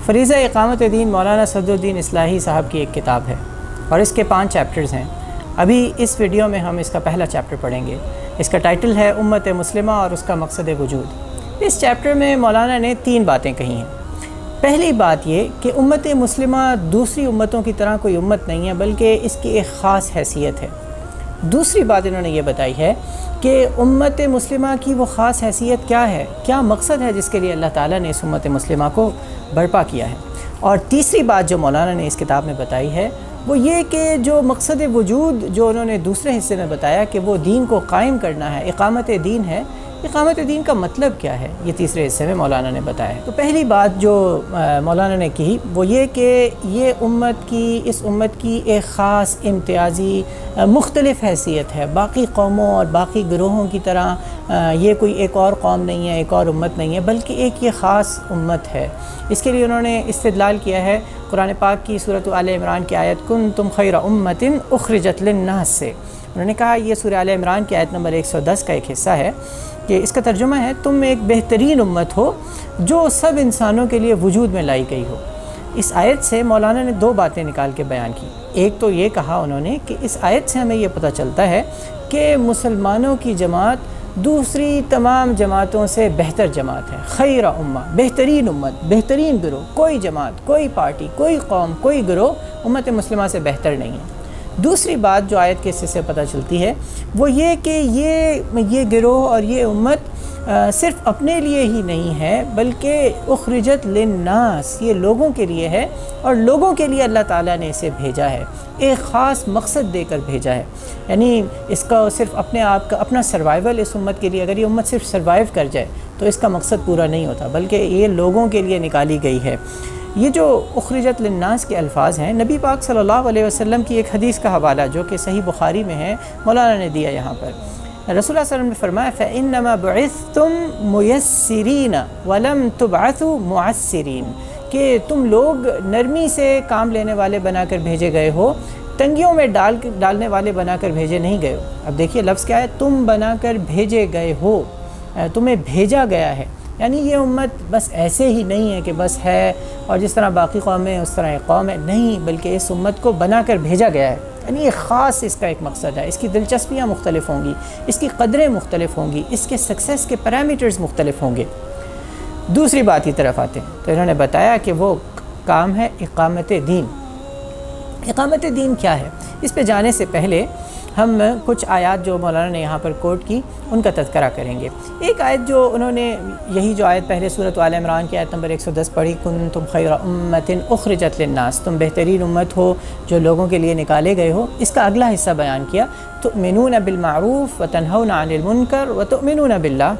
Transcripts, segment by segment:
فریضہ اقامت دین مولانا صدرالدین اصلاحی صاحب کی ایک کتاب ہے اور اس کے 5 چیپٹرز ہیں۔ ابھی اس ویڈیو میں ہم اس کا پہلا چیپٹر پڑھیں گے۔ اس کا ٹائٹل ہے امت مسلمہ اور اس کا مقصد وجود۔ اس چیپٹر میں مولانا نے 3 باتیں کہی ہیں۔ پہلی بات یہ کہ امت مسلمہ دوسری امتوں کی طرح کوئی امت نہیں ہے، بلکہ اس کی ایک خاص حیثیت ہے۔ دوسری بات انہوں نے یہ بتائی ہے کہ امت مسلمہ کی وہ خاص حیثیت کیا ہے، کیا مقصد ہے جس کے لیے اللہ تعالیٰ نے اس امت مسلمہ کو برپا کیا ہے۔ اور تیسری بات جو مولانا نے اس کتاب میں بتائی ہے وہ یہ کہ جو مقصد وجود جو انہوں نے دوسرے حصے میں بتایا کہ وہ دین کو قائم کرنا ہے، اقامت دین ہے، اقامت دین کا مطلب کیا ہے، یہ تیسرے حصے میں مولانا نے بتایا ہے۔ تو پہلی بات جو مولانا نے کی وہ یہ کہ یہ اس امت کی ایک خاص امتیازی مختلف حیثیت ہے۔ باقی قوموں اور باقی گروہوں کی طرح یہ کوئی ایک اور قوم نہیں ہے، ایک اور امت نہیں ہے، بلکہ ایک یہ خاص امت ہے۔ اس کے لیے انہوں نے استدلال کیا ہے قرآن پاک کی سورۃ آل عمران کی آیت کنتم خیر امۃ اخرجت للناس سے۔ انہوں نے کہا یہ سورہ آل عمران کی آیت نمبر 110 کا ایک حصہ ہے کہ اس کا ترجمہ ہے تم ایک بہترین امت ہو جو سب انسانوں کے لیے وجود میں لائی گئی ہو۔ اس آیت سے مولانا نے 2 باتیں نکال کے بیان کی۔ ایک تو یہ کہا انہوں نے کہ اس آیت سے ہمیں یہ پتہ چلتا ہے کہ مسلمانوں کی جماعت دوسری تمام جماعتوں سے بہتر جماعت ہے، خیر امہ، بہترین امت، بہترین گروہ۔ کوئی جماعت، کوئی پارٹی، کوئی قوم، کوئی گروہ امت مسلمہ سے بہتر نہیں ہے۔ دوسری بات جو آیت کے حصے سے پتہ چلتی ہے وہ یہ کہ یہ گروہ اور یہ امت صرف اپنے لیے ہی نہیں ہے بلکہ اخرجت للناس، یہ لوگوں کے لیے ہے اور لوگوں کے لیے اللہ تعالیٰ نے اسے بھیجا ہے، ایک خاص مقصد دے کر بھیجا ہے۔ یعنی اس کا صرف اپنے آپ کا اپنا سروائیول اس امت کے لیے، اگر یہ امت صرف سروائیو کر جائے تو اس کا مقصد پورا نہیں ہوتا، بلکہ یہ لوگوں کے لیے نکالی گئی ہے۔ یہ جو اخرجت للناس کے الفاظ ہیں نبی پاک صلی اللہ علیہ وسلم کی ایک حدیث کا حوالہ جو کہ صحیح بخاری میں ہے مولانا نے دیا یہاں پر۔ رسول اللہ صلی اللہ علیہ وسلم نے فرمایا فَإِنَّمَا بُعِثْتُم مُيَسِّرِينَ وَلَمْ تُبْعَثُوا مُعَسِّرِينَ، کہ تم لوگ نرمی سے کام لینے والے بنا کر بھیجے گئے ہو، تنگیوں میں ڈالنے والے بنا کر بھیجے نہیں گئے ہو۔ اب دیکھیے لفظ کیا ہے، تم بنا کر بھیجے گئے ہو، تمہیں بھیجا گیا ہے۔ یعنی یہ امت بس ایسے ہی نہیں ہے کہ بس ہے اور جس طرح باقی قومیں اس طرح ایک قوم ہے، نہیں، بلکہ اس امت کو بنا کر بھیجا گیا ہے۔ یعنی یہ خاص اس کا ایک مقصد ہے، اس کی دلچسپیاں مختلف ہوں گی، اس کی قدریں مختلف ہوں گی، اس کے سکسیس کے پیرامیٹرز مختلف ہوں گے۔ دوسری بات کی طرف آتے ہیں تو انہوں نے بتایا کہ وہ کام ہے اقامت دین۔ اقامت دین کیا ہے؟ اس پہ جانے سے پہلے ہم کچھ آیات جو مولانا نے یہاں پر کوٹ کی ان کا تذکرہ کریں گے۔ ایک آیت جو انہوں نے یہی جو آیت پہلے سورۃ آل عمران کی آیت نمبر 110 پڑھی کنتم خیر امۃ اخرجت للناس، تم بہترین امت ہو جو لوگوں کے لیے نکالے گئے ہو، اس کا اگلا حصہ بیان کیا تؤمنون بالمعروف وتنہون عن المنکر وتؤمنون باللہ،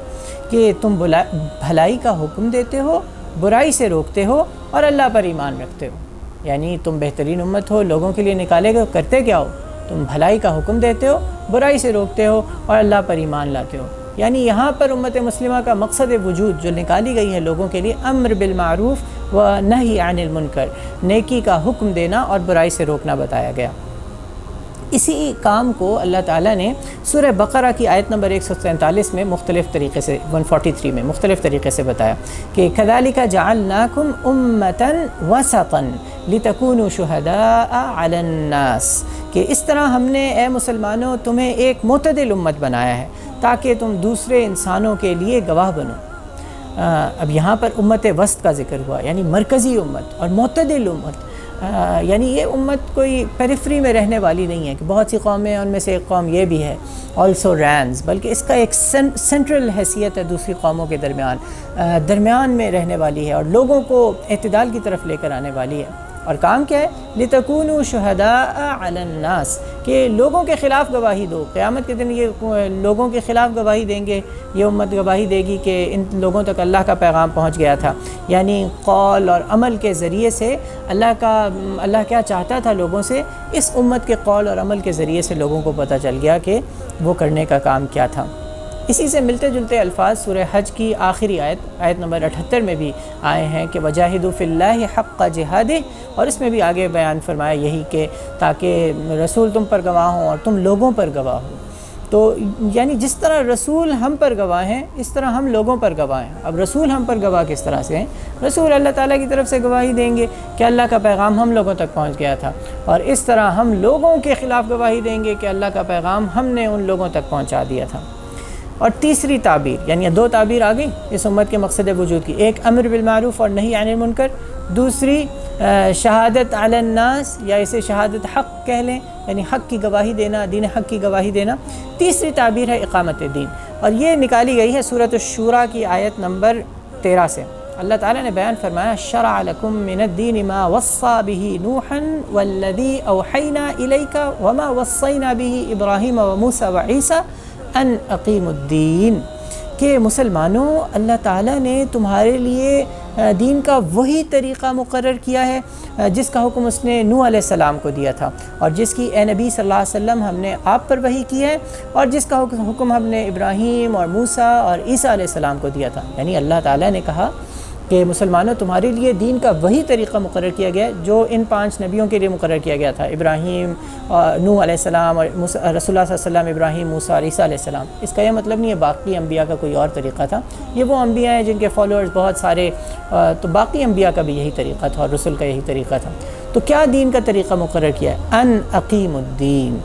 کہ تم بھلائی کا حکم دیتے ہو، برائی سے روکتے ہو اور اللہ پر ایمان رکھتے ہو۔ یعنی تم بہترین امت ہو، لوگوں کے لیے نکالے گئے، کرتے کیا ہو؟ تم بھلائی کا حکم دیتے ہو، برائی سے روکتے ہو اور اللہ پر ایمان لاتے ہو۔ یعنی یہاں پر امت مسلمہ کا مقصد وجود جو نکالی گئی ہے لوگوں کے لیے امر بالمعروف و نہی عن المنکر، نیکی کا حکم دینا اور برائی سے روکنا بتایا گیا۔ اسی کام کو اللہ تعالیٰ نے سورہ بقرہ کی آیت نمبر 143 میں مختلف طریقے سے 143 میں مختلف طریقے سے بتایا کہ كَذَلِكَ جَعَلْنَاكُمْ أُمَّةً وَسَطًا لِتَكُونُوا شُهَدَاءَ عَلَى النَّاسِ، کہ اس طرح ہم نے اے مسلمانوں تمہیں ایک معتدل امت بنایا ہے تاکہ تم دوسرے انسانوں کے لیے گواہ بنو۔ اب یہاں پر امت وسط کا ذکر ہوا، یعنی مرکزی امت اور معتدل امت۔ یعنی یہ امت کوئی پیریفری میں رہنے والی نہیں ہے کہ بہت سی قومیں ہیں ان میں سے ایک قوم یہ بھی ہے آلسو رینز، بلکہ اس کا ایک سینٹرل حیثیت ہے دوسری قوموں کے درمیان میں رہنے والی ہے اور لوگوں کو اعتدال کی طرف لے کر آنے والی ہے۔ اور کام کیا ہے؟ لِتَكُونُوا شُهَدَاءَ عَلَى النَّاسِ، کہ لوگوں کے خلاف گواہی دو۔ قیامت کے دن یہ لوگوں کے خلاف گواہی دیں گے، یہ امت گواہی دے گی کہ ان لوگوں تک اللہ کا پیغام پہنچ گیا تھا۔ یعنی قول اور عمل کے ذریعے سے اللہ کیا چاہتا تھا لوگوں سے، اس امت کے قول اور عمل کے ذریعے سے لوگوں کو پتہ چل گیا کہ وہ کرنے کا کام کیا تھا۔ اسی سے ملتے جلتے الفاظ سورہ حج کی آخری آیت نمبر 78 میں بھی آئے ہیں کہ وجاہدوا فی اللہ حق جہادہ، اور اس میں بھی آگے بیان فرمایا یہی کہ تاکہ رسول تم پر گواہ ہوں اور تم لوگوں پر گواہ ہو۔ تو یعنی جس طرح رسول ہم پر گواہ ہیں اس طرح ہم لوگوں پر گواہ ہیں۔ اب رسول ہم پر گواہ کس طرح سے ہیں؟ رسول اللہ تعالیٰ کی طرف سے گواہی دیں گے کہ اللہ کا پیغام ہم لوگوں تک پہنچ گیا تھا، اور اس طرح ہم لوگوں کے خلاف گواہی دیں گے کہ اللہ کا پیغام ہم نے ان لوگوں تک پہنچا دیا تھا۔ اور تیسری تعبیر، یعنی دو تعبیر آ گئی اس امت کے مقصد وجود کی، ایک امر بالمعروف اور نہی عن المنکر، دوسری شہادت علی الناس یا اسے شہادت حق کہہ لیں، یعنی حق کی گواہی دینا، دین حق کی گواہی دینا۔ تیسری تعبیر ہے اقامت دین، اور یہ نکالی گئی ہے سورۃ الشورى کی آیت نمبر 13 سے۔ اللہ تعالیٰ نے بیان فرمایا شرع لکم من الدین ما وصى به نوحا والذی اوحینا الیک وما وصینا به ابراہیم وموسیٰ وعیسیٰ ان اقیموا الدین، کہ مسلمانوں اللہ تعالیٰ نے تمہارے لیے دین کا وہی طریقہ مقرر کیا ہے جس کا حکم اس نے نوح علیہ السلام کو دیا تھا، اور جس کی اے نبی صلی اللہ علیہ وسلم ہم نے آپ پر وحی کی ہے، اور جس کا حکم ہم نے ابراہیم اور موسیٰ اور عیسیٰ علیہ السلام کو دیا تھا۔ یعنی اللہ تعالیٰ نے کہا کہ مسلمانوں تمہارے لیے دین کا وہی طریقہ مقرر کیا گیا ہے جو ان 5 نبیوں کے لیے مقرر کیا گیا تھا، ابراہیم، نوح علیہ السلام، اور رسول اللہ صلی اللہ علیہ وسلم، ابراہیم، موسیٰ اور عیسیٰ علیہ السلام۔ اس کا یہ مطلب نہیں ہے باقی انبیاء کا کوئی اور طریقہ تھا، یہ وہ انبیاء ہیں جن کے فالوورز بہت سارے، تو باقی انبیاء کا بھی یہی طریقہ تھا اور رسول کا یہی طریقہ تھا۔ تو کیا دین کا طریقہ مقرر کیا ہے؟ ان اقیم الدین،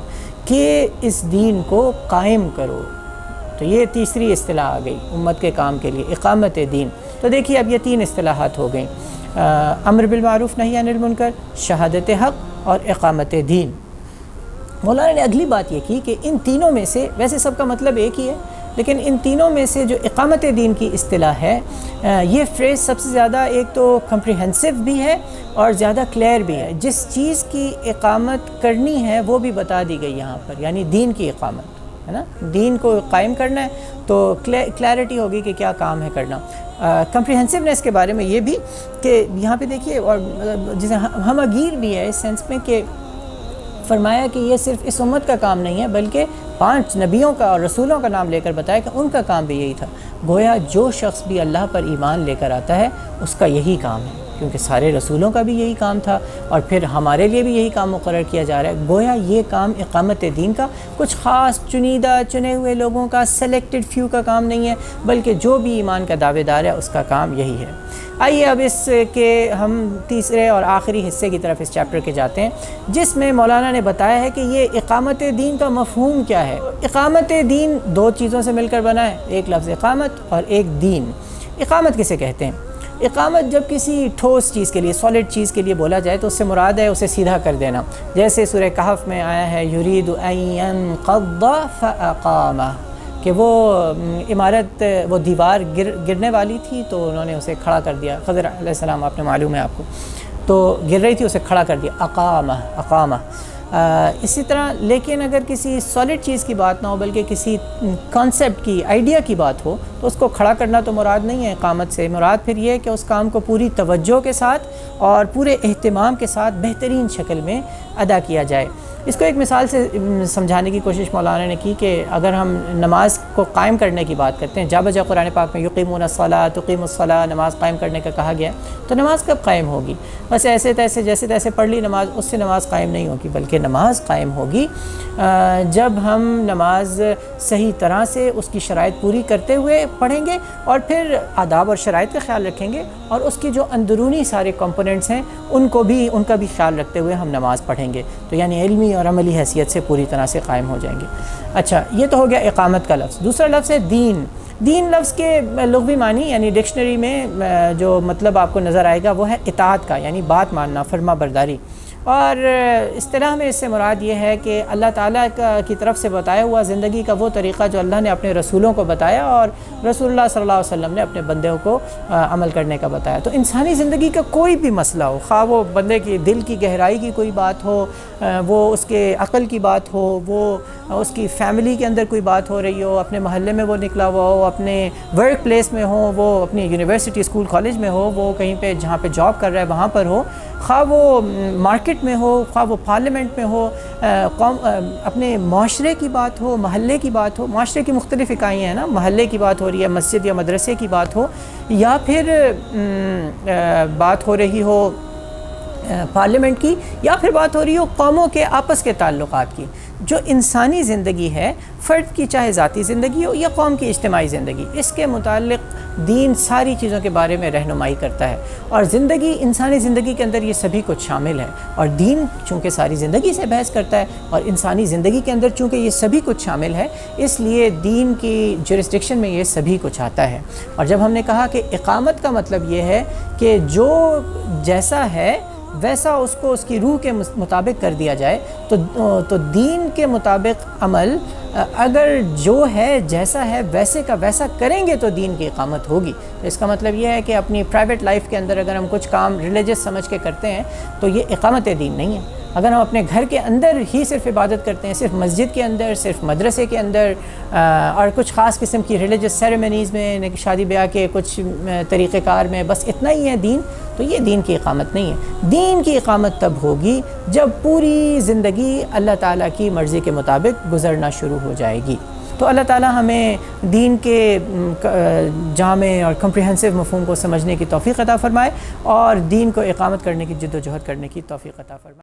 کہ اس دین کو قائم کرو۔ تو یہ تیسری اصطلاح آ گئی امت کے کام کے لیے، اقامت دین۔ تو دیکھیے اب یہ 3 اصطلاحات ہو گئیں، امر بالمعروف نہی عن المنکر، شہادت حق اور اقامت دین۔ مولانا نے اگلی بات یہ کی کہ ان تینوں میں سے، ویسے سب کا مطلب ایک ہی ہے، لیکن ان تینوں میں سے جو اقامت دین کی اصطلاح ہے، یہ فریز سب سے زیادہ ایک تو کمپریہنسو بھی ہے اور زیادہ کلیئر بھی ہے۔ جس چیز کی اقامت کرنی ہے وہ بھی بتا دی گئی یہاں پر، یعنی دین کی اقامت ہے نا، دین کو قائم کرنا ہے تو کلیئرٹی ہوگی کہ کیا کام ہے کرنا۔ کمپریہنسونیس کے بارے میں یہ بھی کہ یہاں پہ دیکھیے، اور جسے ہم گیر بھی ہے اس سینس میں کہ فرمایا کہ یہ صرف اس امت کا کام نہیں ہے بلکہ 5 نبیوں کا اور رسولوں کا نام لے کر بتایا کہ ان کا کام بھی یہی تھا۔ گویا جو شخص بھی اللہ پر ایمان لے کر آتا ہے اس کا یہی کام ہے، کیونکہ سارے رسولوں کا بھی یہی کام تھا اور پھر ہمارے لیے بھی یہی کام مقرر کیا جا رہا ہے۔ گویا یہ کام اقامت دین کا کچھ خاص چنیدہ چنے ہوئے لوگوں کا، سلیکٹڈ فیو کا کام نہیں ہے، بلکہ جو بھی ایمان کا دعوے دار ہے اس کا کام یہی ہے۔ آئیے اب اس کے ہم تیسرے اور آخری حصے کی طرف اس چیپٹر کے جاتے ہیں، جس میں مولانا نے بتایا ہے کہ یہ اقامت دین کا مفہوم کیا ہے۔ اقامت دین 2 چیزوں سے مل کر بنا ہے، ایک لفظ اقامت اور ایک دین۔ اقامت کسے کہتے ہیں؟ اقامت جب کسی ٹھوس چیز کے لیے، سالڈ چیز کے لیے بولا جائے تو اس سے مراد ہے اسے سیدھا کر دینا، جیسے سورہ کہف میں آیا ہے یرید ان ینقض فاقامہ، کہ وہ عمارت، وہ دیوار گرنے والی تھی تو انہوں نے اسے کھڑا کر دیا، خضر علیہ السلام آپ نے معلوم ہے آپ کو، تو گر رہی تھی اسے کھڑا کر دیا، اقامہ۔ اسی طرح لیکن اگر کسی سالڈ چیز کی بات نہ ہو بلکہ کسی کانسیپٹ کی، آئیڈیا کی بات ہو تو اس کو کھڑا کرنا تو مراد نہیں ہے اقامت سے، مراد پھر یہ ہے کہ اس کام کو پوری توجہ کے ساتھ اور پورے اہتمام کے ساتھ بہترین شکل میں ادا کیا جائے۔ اس کو ایک مثال سے سمجھانے کی کوشش مولانا نے کی کہ اگر ہم نماز کو قائم کرنے کی بات کرتے ہیں، جا بجا قرآن پاک میں یقیمون الصلاۃ تقیم الصلاۃ، نماز قائم کرنے کا کہا گیا، تو نماز کب قائم ہوگی؟ بس ایسے تیسے جیسے تیسے پڑھ لی نماز، اس سے نماز قائم نہیں ہوگی، بلکہ نماز قائم ہوگی جب ہم نماز صحیح طرح سے اس کی شرائط پوری کرتے ہوئے پڑھیں گے اور پھر آداب اور شرائط کا خیال رکھیں گے، اور اس کی جو اندرونی سارے کمپوننٹس ہیں ان کا بھی خیال رکھتے ہوئے ہم نماز پڑھیں گے، تو یعنی علمی اور عملی حیثیت سے پوری طرح سے قائم ہو جائیں گے۔ اچھا، یہ تو ہو گیا اقامت کا لفظ۔ دوسرا لفظ ہے دین۔ دین لفظ کے لغوی معنی یعنی ڈکشنری میں جو مطلب آپ کو نظر آئے گا وہ ہے اطاعت کا، یعنی بات ماننا، فرما برداری، اور اصطلاح میں اس سے مراد یہ ہے کہ اللہ تعالیٰ کی طرف سے بتایا ہوا زندگی کا وہ طریقہ جو اللہ نے اپنے رسولوں کو بتایا اور رسول اللہ صلی اللہ علیہ وسلم نے اپنے بندوں کو عمل کرنے کا بتایا۔ تو انسانی زندگی کا کوئی بھی مسئلہ ہو، خواہ وہ بندے کی دل کی گہرائی کی کوئی بات ہو، وہ اس کے عقل کی بات ہو، وہ اس کی فیملی کے اندر کوئی بات ہو رہی ہو، اپنے محلے میں وہ نکلا ہوا ہو، اپنے ورک پلیس میں ہو، وہ اپنی یونیورسٹی اسکول کالج میں ہو، وہ کہیں پہ جہاں پہ جاب کر رہا ہے وہاں پر ہو، خواہ وہ مارکیٹ میں ہو، خواہ وہ پارلیمنٹ میں ہو، اپنے معاشرے کی بات ہو، محلے کی بات ہو، معاشرے کی مختلف اکائیاں ہیں نا، محلے کی بات ہو رہی ہے، مسجد یا مدرسے کی بات ہو، یا پھر بات ہو رہی ہو پارلیمنٹ کی، یا پھر بات ہو رہی ہو قوموں کے آپس کے تعلقات کی۔ جو انسانی زندگی ہے، فرد کی چاہے ذاتی زندگی ہو یا قوم کی اجتماعی زندگی، اس کے متعلق دین ساری چیزوں کے بارے میں رہنمائی کرتا ہے، اور زندگی، انسانی زندگی کے اندر یہ سبھی کچھ شامل ہے، اور دین چونکہ ساری زندگی سے بحث کرتا ہے اور انسانی زندگی کے اندر چونکہ یہ سبھی کچھ شامل ہے، اس لیے دین کی جورسڈکشن میں یہ سبھی کچھ آتا ہے۔ اور جب ہم نے کہا کہ اقامت کا مطلب یہ ہے کہ جو جیسا ہے ویسا اس کو اس کی روح کے مطابق کر دیا جائے، تو دین کے مطابق عمل اگر جو ہے جیسا ہے ویسے کا ویسا کریں گے تو دین کی اقامت ہوگی۔ تو اس کا مطلب یہ ہے کہ اپنی پرائیویٹ لائف کے اندر اگر ہم کچھ کام ریلیجس سمجھ کے کرتے ہیں تو یہ اقامت دین نہیں ہے۔ اگر ہم اپنے گھر کے اندر ہی صرف عبادت کرتے ہیں، صرف مسجد کے اندر، صرف مدرسے کے اندر، اور کچھ خاص قسم کی ریلیجس سیریمنیز میں، شادی بیاہ کے کچھ طریقہ کار میں بس اتنا ہی ہے دین، تو یہ دین کی اقامت نہیں ہے۔ دین کی اقامت تب ہوگی جب پوری زندگی اللہ تعالیٰ کی مرضی کے مطابق گزرنا شروع ہو جائے گی۔ تو اللہ تعالیٰ ہمیں دین کے جامع اور کمپریہنسو مفہوم کو سمجھنے کی توفیق عطا فرمائے، اور دین کو اقامت کرنے کی جد و جہد کرنے کی توفیق عطا فرمائے۔